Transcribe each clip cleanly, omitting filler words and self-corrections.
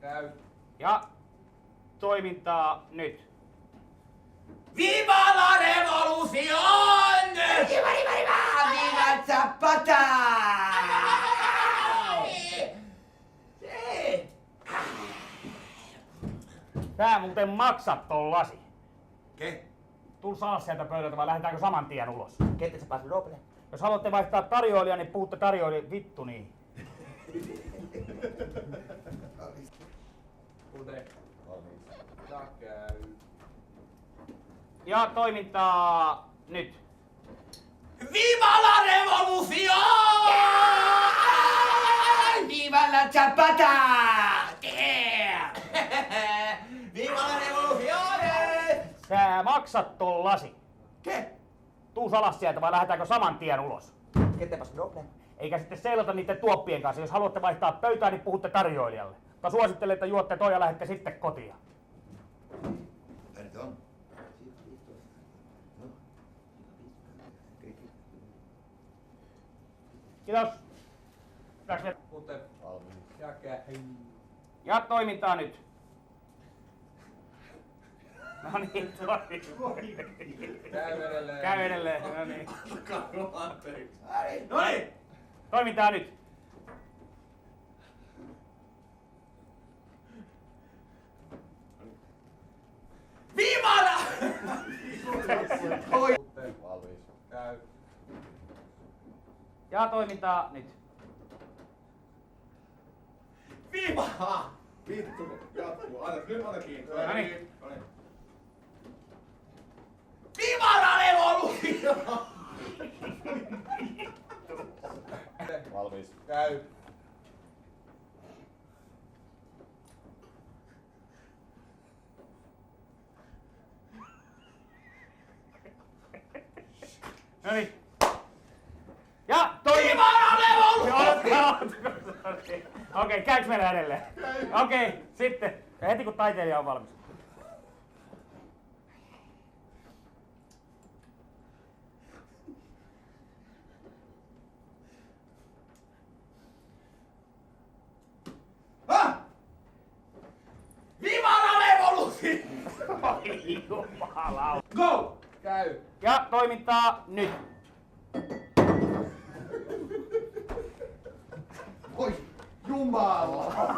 Käy. Ja toimintaa nyt. Viva la revolution! Viva, viva, viva! Viva Zapata! Tää muuten maksat ton lasi. Ke? Tuu alas sieltä pöydältä vai lähdetäänkö saman tien ulos? Kette se passi doble? Jos haluatte vaihtaa tarjoilijaa, niin puhutte tarjoilija vittu niin. Kute. Ja käy. Ja toimintaa nyt. Viva la revolution! Viva la Zapata! Viva la revoluzione! Sä maksat ton lasi. Ke? Tuu alas sieltä vai lähdetäänkö saman tien ulos? Kette passi doble? Eikä sitten seilata niiden tuoppien kanssa. Jos haluatte vaihtaa pöytää, niin puhutte tarjoilijalle. Mutta suosittelen, että juotte toi ja lähdette sitten kotiin. Perdón. Kiitos. Hyväksi. Kute. Ja käy. Ja toimintaa nyt. No niin, toi. Käy edelleen. Käy edelleen. No niin. No niin! Toimintaa nyt. Viva la... Oi! Kute. Valmis. Käy. Ja toimintaa nyt. Viva! Vittu, jatkuu. Nyt anna kiinni. No niin. Viva la revolution! Valmis. Käy. No niin. Ja toimintaa. Viva la revolution! Okei, käykö meillä edelleen? Okei, sitten. Ja heti kun taiteilija on valmis. Viva la revolution! Oi jumala. Go! Käy. Ja toimintaa nyt. Voi jumalauta!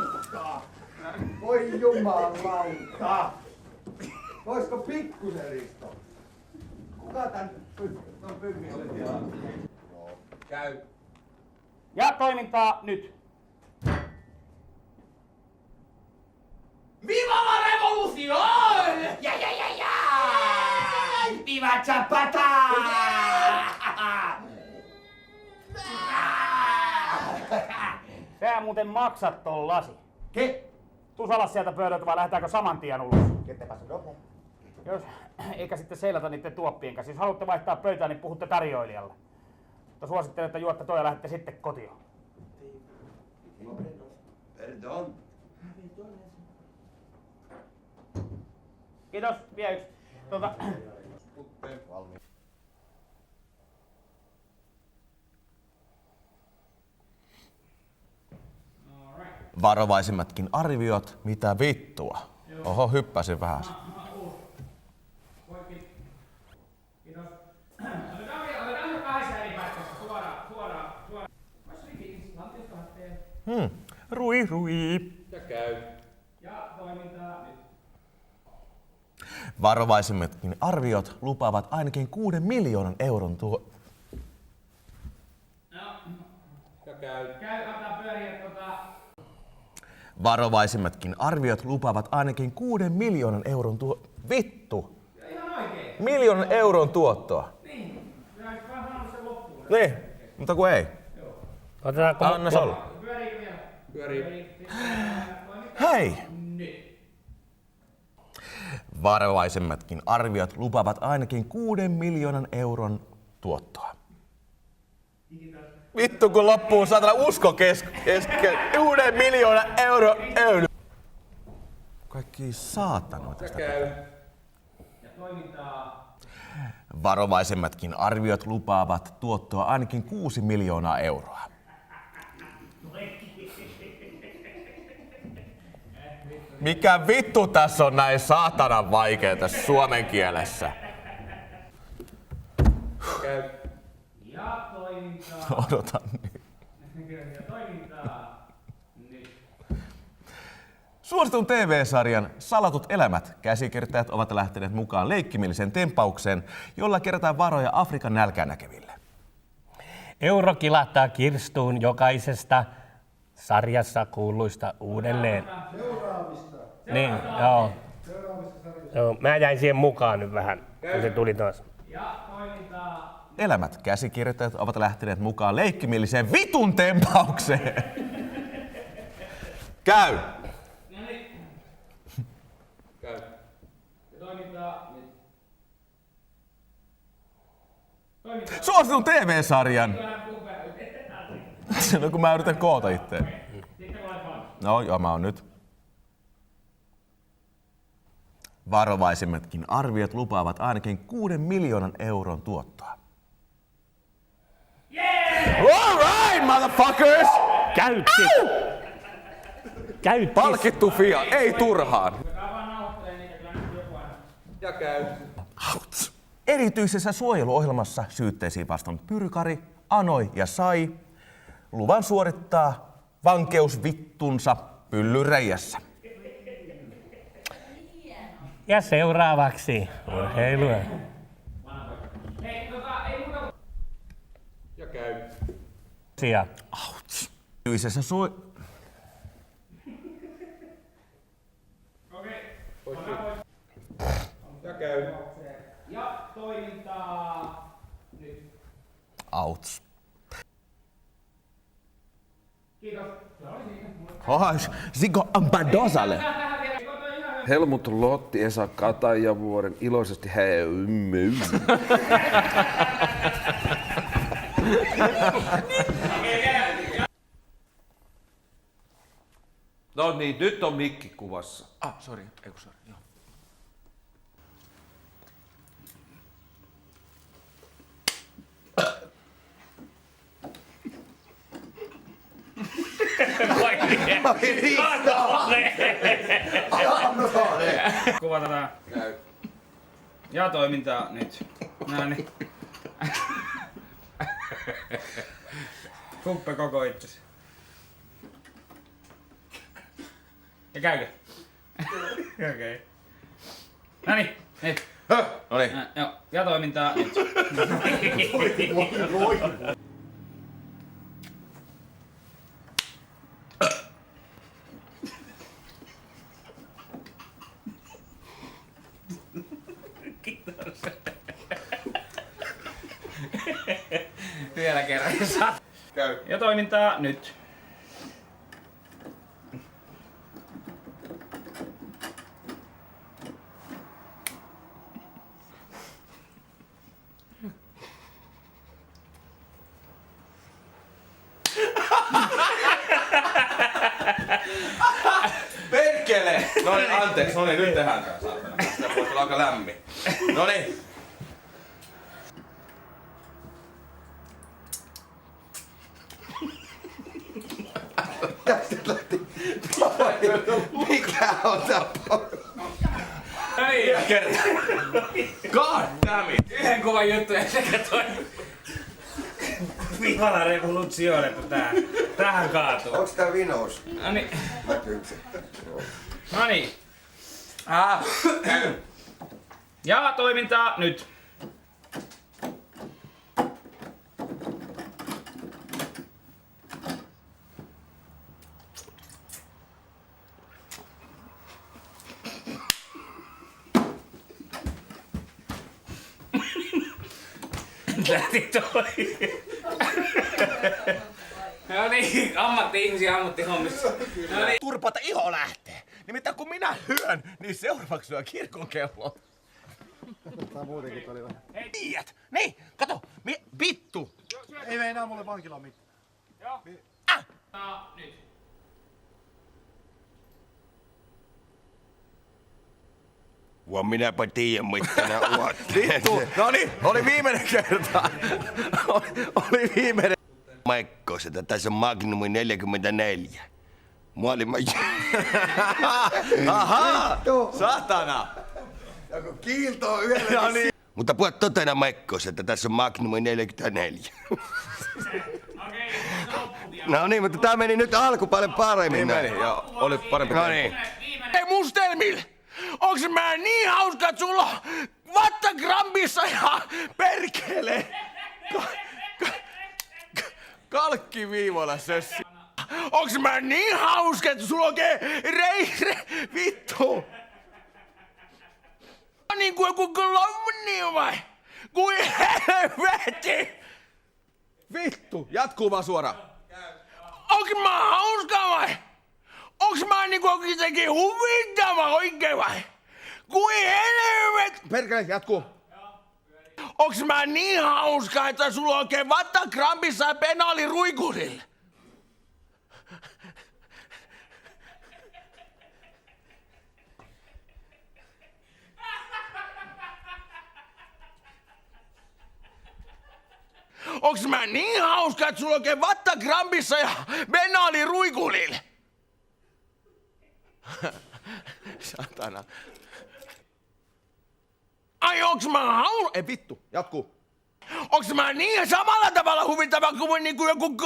Voi jumalauta! Voisiko pikkusen Risto? Kuka tän pymmi oli tilannut? Käy. Ja toimintaa nyt. Viva la revolution! Ja! Viva Zapata! Sä muuten maksat ton lasi. Ke? Tuu alas sieltä pöydältä vai lähdetäänkö saman tien ulos? Kette passi doble? Jos, eikä sitten seilata niiden tuoppien kanssa. Jos haluatte vaihtaa pöytää, niin puhutte tarjoilijalle. Mutta suosittelen, että juotte toi ja lähdette sitten kotiin. Perdón. Kiitos, vielä yksi. Kute. Valmis. Varovaisimmatkin arviot, mitä vittua. Oho, hyppäsin vähän. Kiitos. Otetaan kahdessa eri paikassa suoraan. Rui. Ja käy. Ja toimintaa nyt. Varovaisimmatkin arviot lupaavat ainakin 6 miljoonan euron Ja käy. Antaa pyöriä Varovaisimmatkin arviot lupaavat ainakin 6 miljoonan euron Vittu! Ihan oikein. Miljoonan euron tuottoa. Niin. Mä olis vaan sanonut sen loppuun. Niin, mutta kun ei. Otetaanko Anna se olla. Pyöriikö vielä? Pyörii. Hei! Varovaisemmatkin arviot lupaavat ainakin 6 miljoonan euron tuottoa. Vittu kun loppuu saatana usko kesken 6 miljoonan euro. Kaikki saatanoita. Ja käy. Ja toimintaa. Varovaisemmatkin arviot lupaavat tuottoa ainakin 6 miljoonaa euroa. Mikä vittu tässä on näin saatanan vaikea tässä suomen kielessä? Käy. Ja toimintaa. Odotan nyt. Ja toimintaa. Nyt. Suositun TV-sarjan Salatut elämät käsikirjoittajat ovat lähteneet mukaan leikkimieliseen tempaukseen, jolla kerätään varoja Afrikan nälkäänäkeville. Euro kilahtaa kirstuun jokaisesta sarjassa kuuluista uudelleen. Seuraamista. Niin, joo. Joo, mä jäin siihen mukaan nyt vähän, kun se tuli taas. Ja toimintaa. Elämät käsikirjoittajat ovat lähteneet mukaan leikkimieliseen vitun tempaukseen. Käy! Käy. Ja toimintaa. Nyt. Toimintaa. Suositun TV-sarjan. No kun mä yritän koota itteen. No joo, mä oon nyt. Varovaisimmatkin arviot lupaavat ainakin 6 miljoonan euron tuottoa. Yeah! All right, motherfuckers! Käytti! Käytti! Palkittu Fia, ei turhaan. Ja käy. Outs. Erityisessä suojeluohjelmassa syytteisiin vastannut Pyrkari anoi ja sai luvan suorittaa vankeusvittunsa pyllyreijässä. Ja seuraavaksi urheilua. Ja käy. Sia. Outs. Erityisessä Ja käy. Ja toimintaa. Nyt. Outs. Kiitos. Zigo Ambadosale. Helmut Lotti Esa Katajavuoren iloisesti häymyy. No niin, nyt on mikki kuvassa. Sorry. Joo. Kuvataan. Käy. Ja toimintaa nyt. Näin. Kuppe koko itsesi. Ja käykö? Okei. Okay. Noniin, nyt. Noniin. Joo, ja toimintaa nyt. Vielä kerran. Käy. Ja toimintaa nyt. Perkele! Noniin, anteeksi. Noniin, nyt tehdään tää saatana. Sitä voisi olla aika lämmin. Noniin. Mikä on tää? Ei, God damn it! yhden kuvan juttu ja sekä toi. Vivala revoluzione, kun tähän kaatuu. Onks tää vinous? Noniin. Näkyykö se? Noniin. Ja toimintaa nyt. Lähti toi. No niin, ammatti-ihmisiä ammattihommissa. No niin. Turpata iho lähtee. Nimittäin kun minä hyön, niin seuraavaksi lyö kirkonkello. Tää muutenkin oli vähän. Hei, tiiät! Niin, kato! Vittu! Ei meinaa mulle vankilaan mitään. Joo. Nyt. Vaan minäpä tiedän, mitä nää uhat. Vittu! Noniin, oli viimeinen kerta. Oli viimeinen. Mekko, sitä tässä on Magnum 44. Maailman... Ahaa! Satana! Joku kiilto on yhdellä. No niin. Mutta puhu totena Mekkos, että tässä on Magnum 44. No niin, mutta tää meni nyt alku paljon paremmin. Niin meni, joo. Oli parempi. No niin. Hei Mustelmil! Onks mä niin hauska, että sulla on vattagrampissa ja perkele? Kalkkiviivoilla sössi. Onks mä niin hauska, että sulla on oikein vittu? Niin kuin joku klowni vai? Kuin helvetti! Vittu! Jatkuu vaan suoraan. Onks mä hauska vai? Onks mä niinku jotenkin huvittava oikein vai? Kuin helvetti! Perkele, jatkuu. Onks mä niin hauska, että sulla on oikein vattakrampissa ja penaali ruikulilla? Onks mä niin hauska, että sulla on oikein vattakrampissa ja penaali ruikulilla? Satana. Ai onks mä hauska? Ei vittu, jatkuu. Onks mä niin samalla tavalla huvittava kuin niinku joku...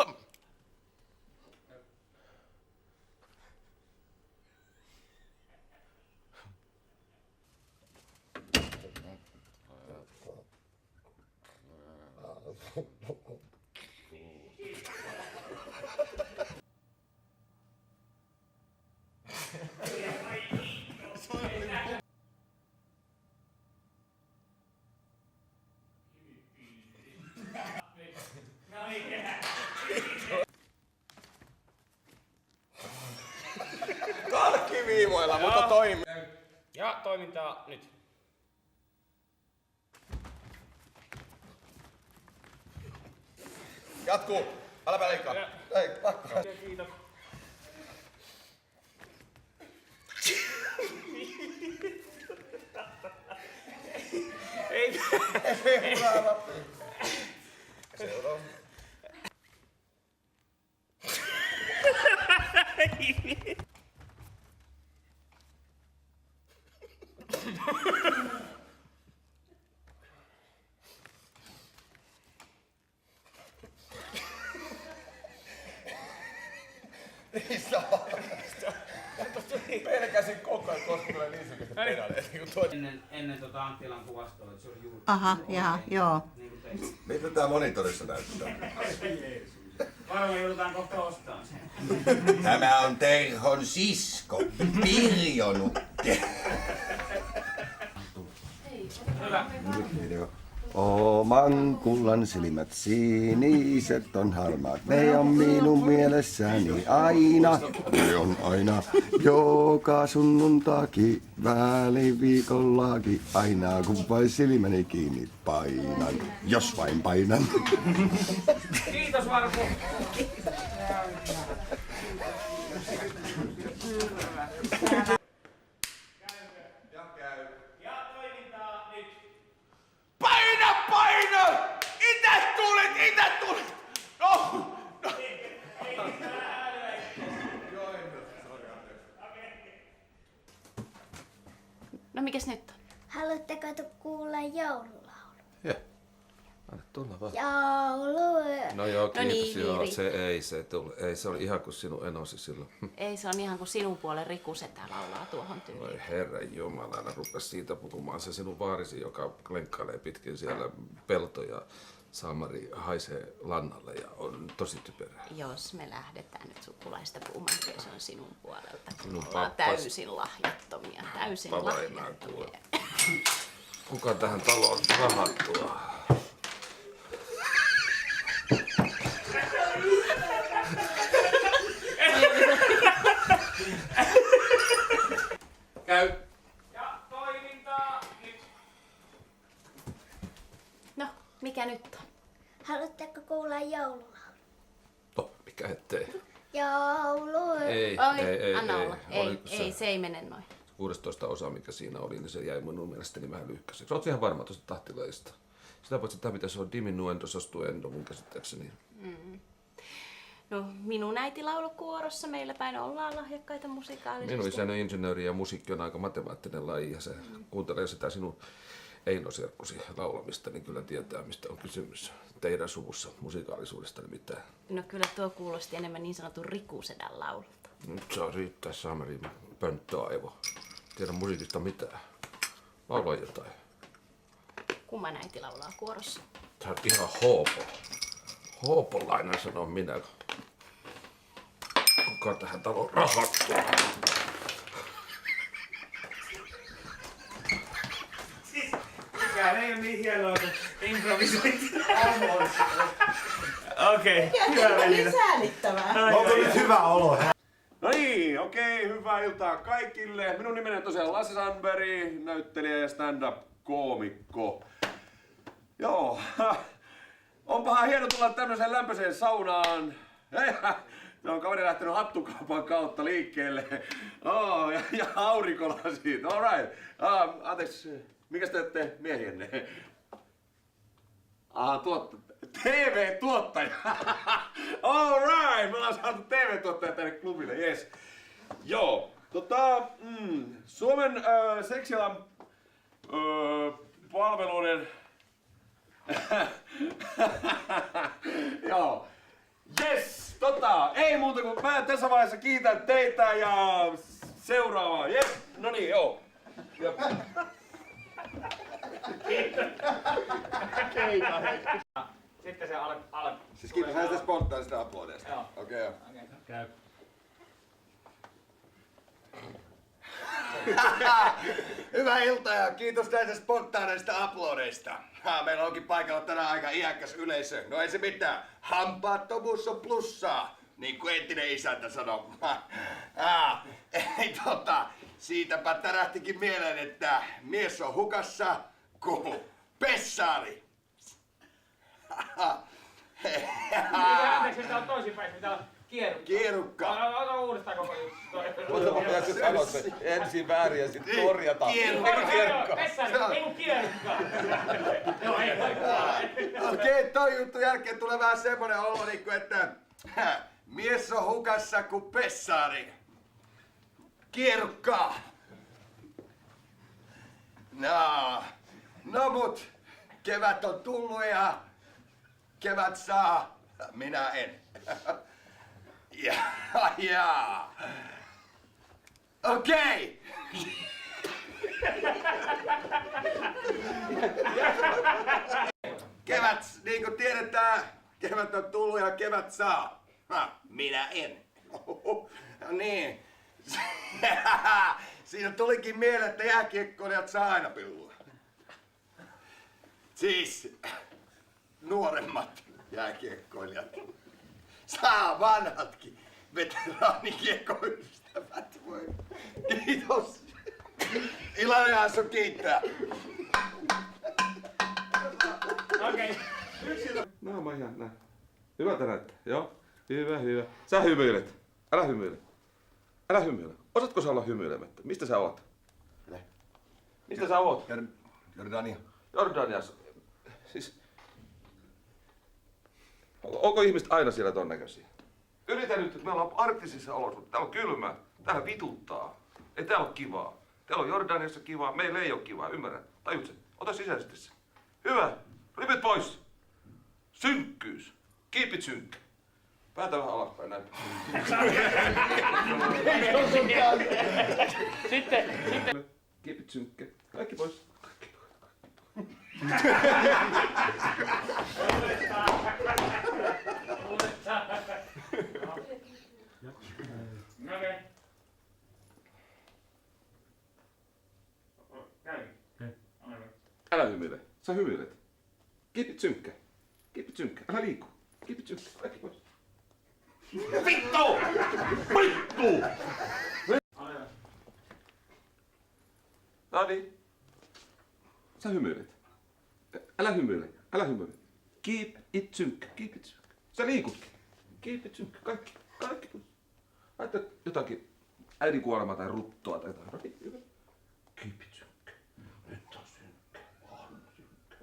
Kalkkiviivoilla, mutta toimii. Ja toimintaa nyt. Jatkuu. Älä leikkaa. Ei, pakko. Kiitos. Pelkäsin koko ajan, koska tulee niin sykästi pedaaleja. Ennen Anttilan kuvastoa, että se oli juuri... Aha, jaha, joo. Mitä tää monitorissa näyttää? Varmaan joudutaan kohta ostaa sen. Tämä on Terhon sisko, Pirjo Nukke. Hyvä. Oman kullan silmät siniset on harmaat, ne on minun mielessäni aina. Ne on aina joka sunnuntaki, väliviikollakin, aina kun vain silmäni kiinni painan, jos vain painan. Kiitos Varpu. Ja toimintaa nyt. Paina, paina! Itä tulet! No! No mikäs nyt on? Haluatteko kuulla joululaulu? Joo. Anna tulla vaan. Joulu. No joo, kiitos. niin, Joo, Riikka. se oli ihan kuin sinun enosi silloin. Ei, se on ihan kuin sinun puolen Riku Setä laulaa tuohon tyyliin. Oi herran jumala, älä rupea siitä puhumaan. Se sinun vaarisi, joka lenkkailee pitkin siellä peltoja. Samari haisee lannalle ja on tosi typerää. Jos me lähdetään nyt sukulaista puhumaan, niin se on sinun puolelta. Sinun Me ollaan pappas. täysin lahjattomia, täysin Pappa vainaa lahjattomia. Kuka tähän taloon rahat tuo? Käy. Ja toimintaa nyt. No, mikä nyt on? Haluatteko kuulla joululaulu? No, mikä ettei. Joulu. Ei, Anna ei. olla. Oliko Ei, se ei mene noin. 16 osa, mikä siinä oli, niin se jäi minun mielestäni vähän lyhkäiseksi. Oletko ihan varma tuosta tahtilaista? Sitä paitsi tämä, mitä se on diminuendo, sostuendo mun käsittääkseni. No, minun äiti laulukuorossa. Meillä päin ollaan lahjakkaita musikaalisesti. Minun isäni on insinööri ja musiikki on aika matemaattinen laji ja se kuuntelee sitä sinun Eino-serkkusi laulamista, niin kyllä tietää, mistä on kysymys teidän suvussa musikaalisuudesta nimittäin. No kyllä tuo kuulosti enemmän niin sanotun Rikusedän laululta. Nyt saa riittää Sameri pönttöaivo. Tiedä musiikista mitään. Laula jotain. Kumman äiti laulaa kuorossa? Tää on ihan hoopo. Hoopolainen sanon minä. Kuka tähän talon rahattua? Mikään ei ole niin hienoa kuin improvisointi. Okei, hyvä välillä. Onko nyt hyvä olo? No niin, okei, hyvää iltaa kaikille. Minun nimeni on tosiaan Lasse Sandberg, näyttelijä ja stand-up-koomikko. Joo, onpahan hieno tulla tämmöiseen lämpöiseen saunaan. Se on kaveri lähtenyt hattukaupan kautta liikkeelle. Oh, ja aurinkolasit, alright. Anteeksi, mikäs te olette miehienne? TV-tuottaja. Alright, me ollaan saatu TV-tuottaja tänne klubille, yes. Joo, Suomen seksialan palveluiden... Joo. Yes, ei muuta kuin mä tässä vaiheessa kiitän teitä ja seuraavaa. Yes, no niin, joo. Ja... Sitten se alle. Siis kiitos näistä spontaanisista aplodeista. Joo. Okei. Käy. Hyvää iltaa ja kiitos näistä spontaaneista aplodeista. Meillä onkin paikalla tänään aika iäkäs yleisö. No ei se mitään. Hampaattomuus on plussaa, niin kuin entinen isäntä sanoi. Siitäpä tärähtikin mieleen, että mies on hukassa kuin pessaari. Anteeksi, tää on toisinpäin, pitää olla kierukka. Kierukka. Ota uudestaan koko juttu. Mutta mä pitäisin sanoa se ensin väärin ja sitten korjata. Kierukka. Pessari, ei kun kierukka. Joo, ei. Okei, toi juttu jälkeen tulee vähän semmonen olo, että mies on hukassa kuin pessaari. Kierukka. No mut, kevät on tullut ja kevät saa, minä en. Ja. Okei. Kevät, niin kuin tiedetään, kevät on tullut ja kevät saa. Minä en. Niin. Siinä tulikin mieleen, että jääkiekkoilijat saa aina pillua. Siis nuoremmat jääkiekkoilijat. Saa vanhatkin veteraanikiekoystävät. Voi. Kiitos. Ilainen Hassu kiittää. Okei. No mä ihan näin. Hyvältä näyttää, joo. Hyvä. Sä hymyilet. Älä hymyile. Älä hymyile. Osaatko sä olla hymyilemättä? Mistä sä oot? Mistä sä oot? Jordania. Jordaniassa. Siis... Onko ihmiset aina siellä ton näköisiä? Yritä nyt, me ollaan arktisissa olosuhteissa. Täällä on kylmää. Täällä vituttaa. Ei täällä ole kivaa. Täällä on Jordaniassa kivaa. Meillä ei ole kivaa. Ymmärrät? Tajut sen? Ota sisäisesti se. Hyvä. Ripit pois. Synkkyys. Keep it synkkä. Päätä vähän alaspäin näin. Sitten. Keep it synkkä. Kaikki pois. Okei. Älä hymyile. Sä hymyilet. Keep it synkkä. Keep it synkkä. Älä liiku. Keep it synkkä. Kaikki pois. Vittu! Vittu! Noniin. Sä hymyilet. Älä hymyile. Älä hymyile. Keep it synkkä. Keep it synkkä. Sä liikutkin. Keep it synkkä. Kaikki. Kaikki pois. Laita jotakin äidinkuolemaa tai ruttoa tai jotain. Noniin, hyvä. Keep it synkkä. Nyt on synkkä. On synkkä.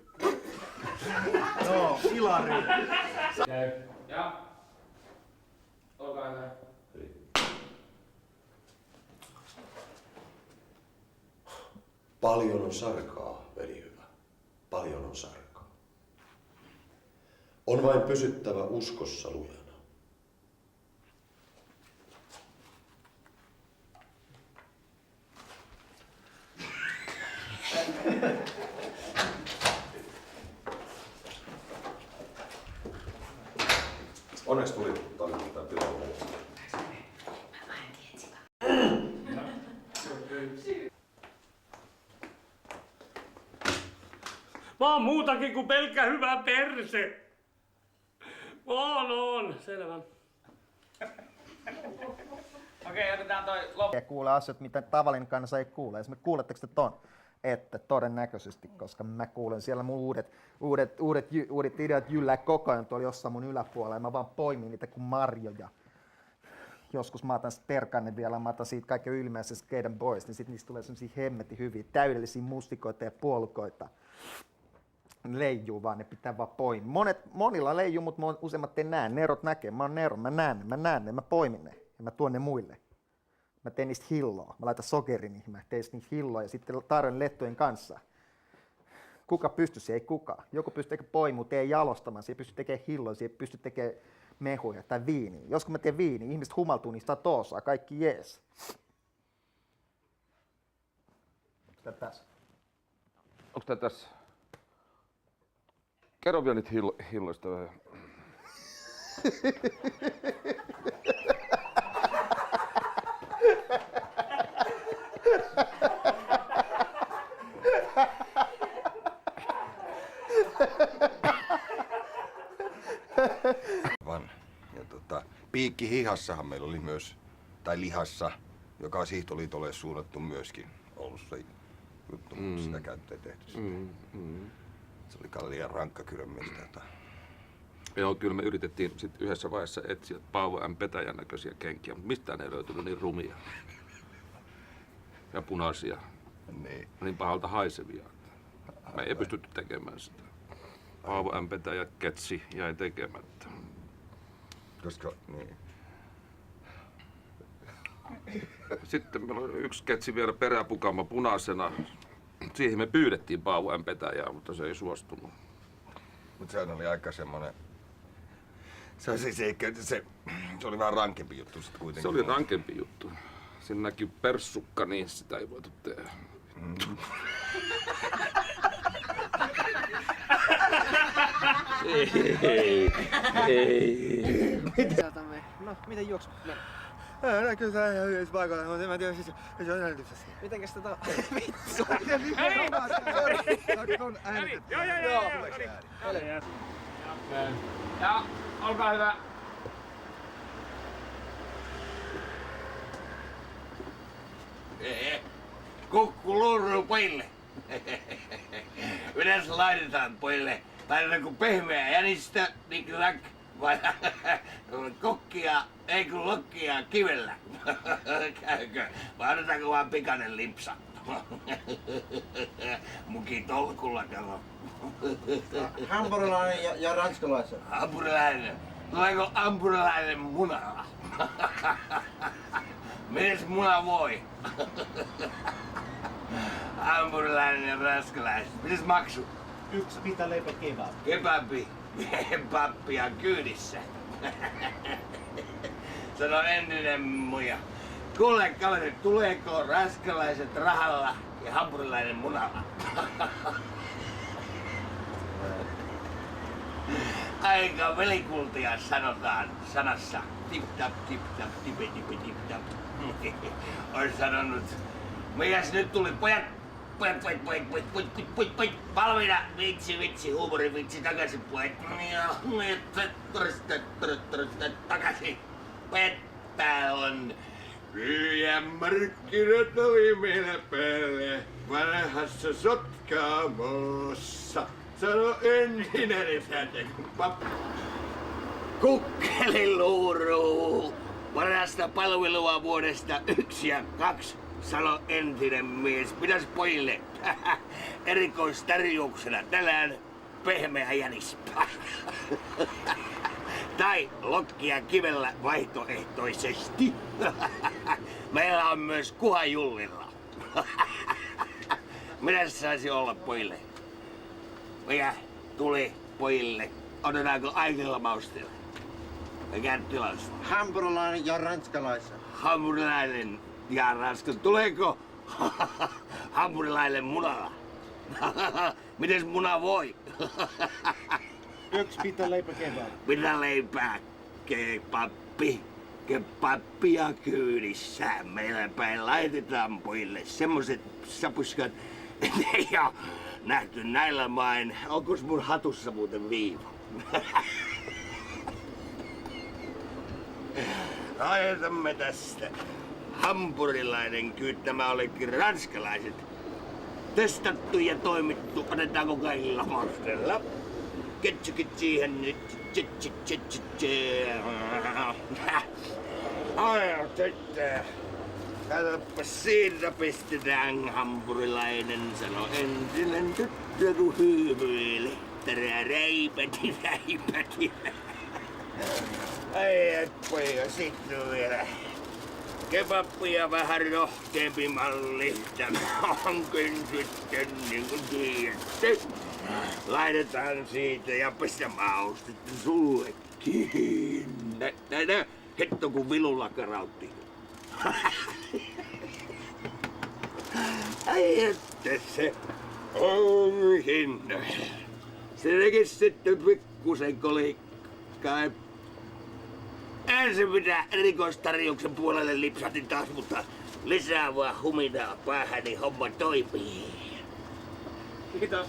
Joo, Ilari. Käy. Ja. olkaa hyvä. Paljon on sarkaa, veli hyvä. Paljon on sarkaa. On vain pysyttävä uskossa lujana. Onneksi tuli tää pilalla. Mä oon muutakin kuin pelkkä hyvä perse. On. Selvä. Okei, otetaan toi loppu. Ja kuulee asioita, mitä tavallinen kansa ei kuule. Esimerkiksi kuuletteko te ton? Että todennäköisesti, koska mä kuulen siellä mun uudet ideat jyllää koko ajan tuolla jossain mun yläpuolella ja mä vaan poimin niitä kuin marjoja. Joskus mä otan sit perkanne vielä, mä otan siitä kaiken ylimmäisen Skaden Boys, niin sit niistä tulee semmosia hemmetin hyviä, täydellisiä mustikoita ja puolukoita. Leijuu vaan, ne pitää vaan poimia. Monilla leijuu, mutta useimmat ei näe. Nerot näkee, mä oon nero, mä näen ne, mä poimin ne ja mä tuon ne muille. Mä teen niistä hilloa, mä laitan sokerin niihin, mä teen niistä hilloa ja sitten tarjoan lettujen kanssa. Kuka pystyisi? Ei kukaan. Joku pystyy tekemään poimua, ei jalostamaan, se ei pysty tekemään hilloa, se ei pysty tekemään mehuja tai viiniä. Jos kun mä teen viiniä, ihmiset humaltuu niistä toosaa, kaikki jees. Mitä tässä? Onks tää tässä? Kerro vielä niitä hilloista. Ja piikki hihassahan meillä oli myös, tai lihassa, joka on Sihtoliitolle suunnattu myöskin ollut se juttu, mutta sitä käyttöä ei tehty. Se oli liian rankka kylmästä. Joo, kyllä me yritettiin sit yhdessä vaiheessa etsiä Paavo M. Petäjän näköisiä kenkiä, mutta mistään ei löytynyt niin rumia ja punaisia, niin pahalta haisevia. Me ei pystytty tekemään sitä. Paavo M. Petäjä ketsi jäi tekemättä. Koska, niin. Sitten meillä oli yksi ketsi vielä peräpukama punaisena. Siihen me pyydettiin Paavo M. Petäjää, mutta se ei suostunut. Mutta se oli aika semmonen... Se oli vähän rankempi juttu sit kuitenkin. Se oli rankempi juttu. Siinä näkyy perssukka, niin sitä ei voitu tehdä. Ei. No, miten juoksut mennä? Kyllä tää ihan hyvissä paikoilla, mutta en mä tiedä, siis se on äänityksessä. Mitenkäs tätä... Vittu! Ja, olkaa hyvä. Kukku luuruu pojille. Yleensä laitetaan pojille. Laitetaan pehmeää jänistä, niin vai kokkia, ei kun lokkia kivellä. Käykö? Vai otetaanko vaan pikainen limpsa? Muki tolkulla kato. Hampurilainen ja ranskalaisen. Hampurilainen. Tuleeko hampurilainen munalla? Mites muna voi? Hampurilainen ja ranskalainen. Mites maksu? 1 pitaleipä kebab. Kebabi. Pappia kyydissä. Sano entinen muija. Kuule kaveri, tuleeko ranskalaiset rahalla ja hampurilainen munalla? Aika velikultia sanotaan sanassa. Tip tap, tip tap, tipi tipi tip tap. Ois sanonut. Mikäs nyt tuli? Pojat! Pojat! Valmiina! Vitsi, huumorivitsi, takaisin pojat. Takaisin. Pojat, tää on Pyhjän markkinat oli meillä päälle vanhassa Sotkaamossa. Sano entinen isäntä, Kukkeliluuru. Parasta palvelua vuodesta 1 ja 2, sano entinen mies. Mitäs pojille? Erikoistarjouksena tänään pehmeä jänis. Tai lokkia kivellä vaihtoehtoisesti. Meillä on myös kuha Jullilla. Mitä se saisi olla pojille? Mikä tuli pojille? Otetaanko aikilla mausteella? Mikä tilaus? Hampurilainen ja ranskalaisen. Hampurilainen ja ranskalaisen. Tuleeko hampurilainen munalla? Mites muna voi? Yksi pitä leipä kebab. Mitä leipää? Kebappia kyydissä. Meillä päin laitetaan pojille semmoset sapuskat, että ei oo nähty näillä main. Onkos mun hatussa muuten viiva? Laitamme tästä hampurilainen kyyti. Nämä olikin ranskalaiset. Testattu ja toimittu. Otetaanko kaikilla mausteella? Ketsukit siihen nyt. Ai, tyttö. Katsoppa, siitä pistetään hampurilainen, sano entinen tyttö, kun hymyili. Räipäti. Ai, poja, sitten vielä kebappia vähän rohkeampi malli. Tämä onkin sitten, niin kuin tiedätte. Laitetaan siitä ja pistä maustetta sullekin. Nä, hetto kun vilulla karautti. Ai että se onkin. Se tekis sitten pikkusen kolikkaa. Ensin pitää rikostarjouksen puolelle lipsatin taas, mutta lisää vaan huminaa päähän, niin homma toimii. Kiitos.